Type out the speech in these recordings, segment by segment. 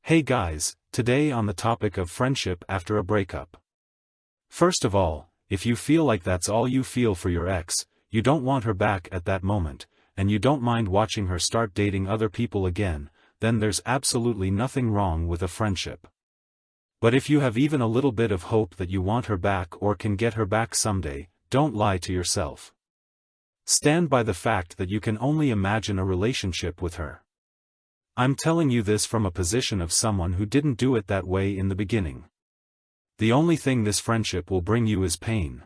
Hey guys, today on the topic of friendship after a breakup. First of all, if you feel like that's all you feel for your ex, you don't want her back at that moment, and you don't mind watching her start dating other people again, then there's absolutely nothing wrong with a friendship. But if you have even a little bit of hope that you want her back or can get her back someday, don't lie to yourself. Stand by the fact that you can only imagine a relationship with her. I'm telling you this from a position of someone who didn't do it that way in the beginning. The only thing this friendship will bring you is pain.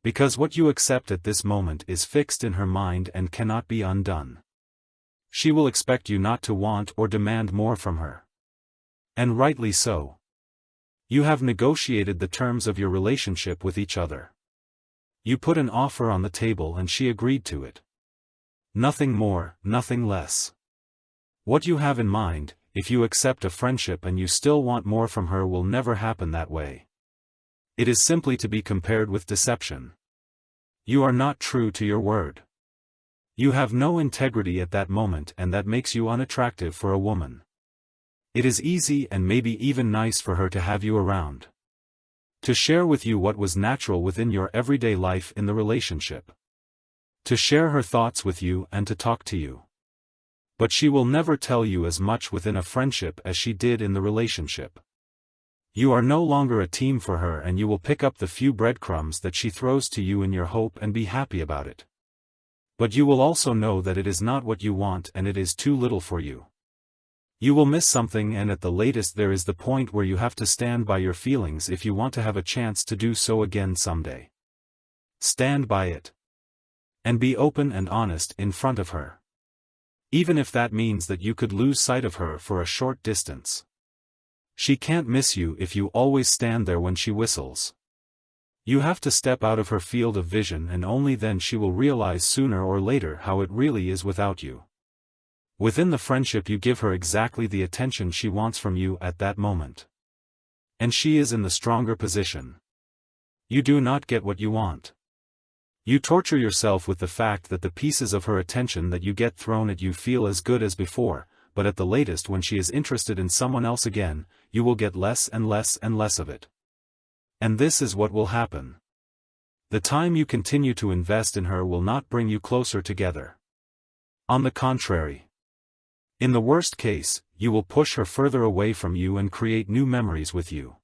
Because what you accept at this moment is fixed in her mind and cannot be undone. She will expect you not to want or demand more from her. And rightly so. You have negotiated the terms of your relationship with each other. You put an offer on the table and she agreed to it. Nothing more, nothing less. What you have in mind, if you accept a friendship and you still want more from her, will never happen that way. It is simply to be compared with deception. You are not true to your word. You have no integrity at that moment, and that makes you unattractive for a woman. It is easy and maybe even nice for her to have you around. To share with you what was natural within your everyday life in the relationship. To share her thoughts with you and to talk to you. But she will never tell you as much within a friendship as she did in the relationship. You are no longer a team for her, and you will pick up the few breadcrumbs that she throws to you in your hope and be happy about it. But you will also know that it is not what you want and it is too little for you. You will miss something, and at the latest there is the point where you have to stand by your feelings if you want to have a chance to do so again someday. Stand by it. And be open and honest in front of her. Even if that means that you could lose sight of her for a short distance. She can't miss you if you always stand there when she whistles. You have to step out of her field of vision, and only then she will realize sooner or later how it really is without you. Within the friendship you give her exactly the attention she wants from you at that moment. And she is in the stronger position. You do not get what you want. You torture yourself with the fact that the pieces of her attention that you get thrown at you feel as good as before, but at the latest, when she is interested in someone else again, you will get less and less and less of it. And this is what will happen. The time you continue to invest in her will not bring you closer together. On the contrary. In the worst case, you will push her further away from you and create new memories with you.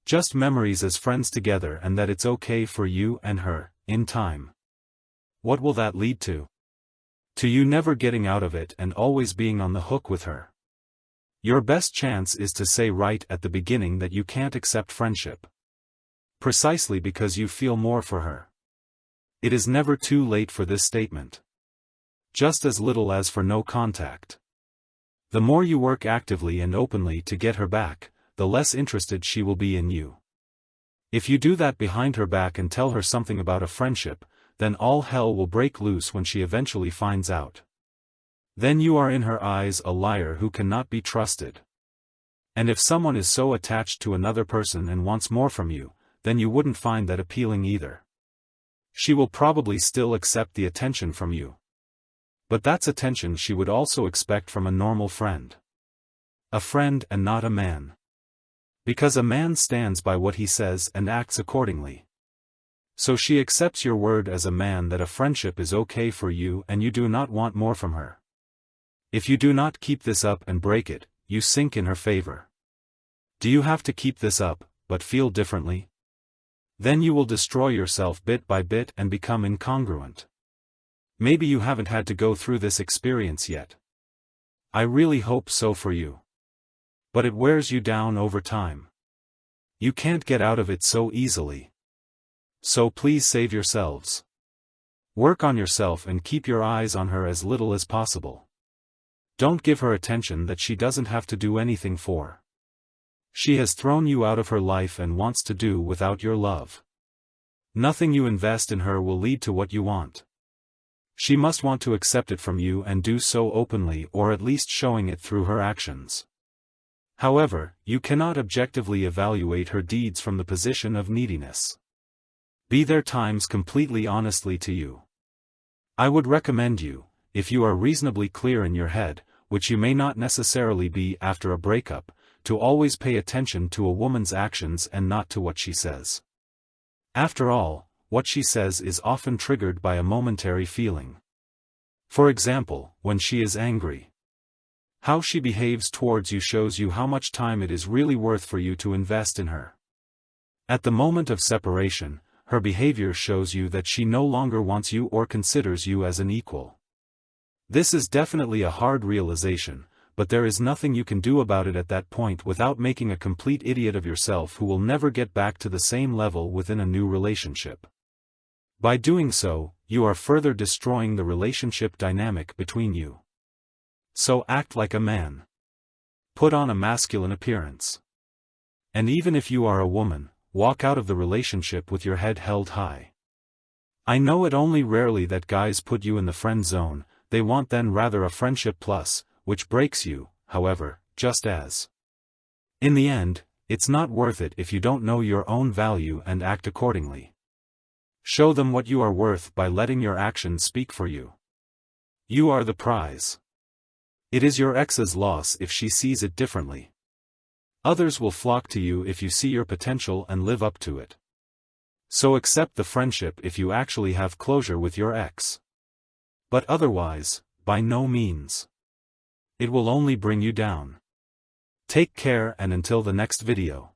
Just memories as friends together, and that it's okay for you and her, in time. What will that lead to? To you never getting out of it and always being on the hook with her. Your best chance is to say right at the beginning that you can't accept friendship. Precisely because you feel more for her. It is never too late for this statement. Just as little as for no contact. The more you work actively and openly to get her back, the less interested she will be in you. If you do that behind her back and tell her something about a friendship, then all hell will break loose when she eventually finds out. Then you are in her eyes a liar who cannot be trusted. And if someone is so attached to another person and wants more from you, then you wouldn't find that appealing either. She will probably still accept the attention from you. But that's attention she would also expect from a normal friend. A friend and not a man. Because a man stands by what he says and acts accordingly. So she accepts your word as a man that a friendship is okay for you and you do not want more from her. If you do not keep this up and break it, you sink in her favor. Do you have to keep this up, but feel differently? Then you will destroy yourself bit by bit and become incongruent. Maybe you haven't had to go through this experience yet. I really hope so for you. But it wears you down over time. You can't get out of it so easily. So please save yourselves. Work on yourself and keep your eyes on her as little as possible. Don't give her attention that she doesn't have to do anything for. She has thrown you out of her life and wants to do without your love. Nothing you invest in her will lead to what you want. She must want to accept it from you and do so openly, or at least showing it through her actions. However, you cannot objectively evaluate her deeds from the position of neediness. Be their times completely honestly to you. I would recommend you, if you are reasonably clear in your head, which you may not necessarily be after a breakup, to always pay attention to a woman's actions and not to what she says. After all, what she says is often triggered by a momentary feeling. For example, when she is angry. How she behaves towards you shows you how much time it is really worth for you to invest in her. At the moment of separation, her behavior shows you that she no longer wants you or considers you as an equal. This is definitely a hard realization, but there is nothing you can do about it at that point without making a complete idiot of yourself who will never get back to the same level within a new relationship. By doing so, you are further destroying the relationship dynamic between you. So act like a man. Put on a masculine appearance. And even if you are a woman, walk out of the relationship with your head held high. I know it only rarely that guys put you in the friend zone, they want then rather a friendship plus, which breaks you, however, just as. In the end, it's not worth it if you don't know your own value and act accordingly. Show them what you are worth by letting your actions speak for you. You are the prize. It is your ex's loss if she sees it differently. Others will flock to you if you see your potential and live up to it. So accept the friendship if you actually have closure with your ex. But otherwise, by no means. It will only bring you down. Take care and until the next video.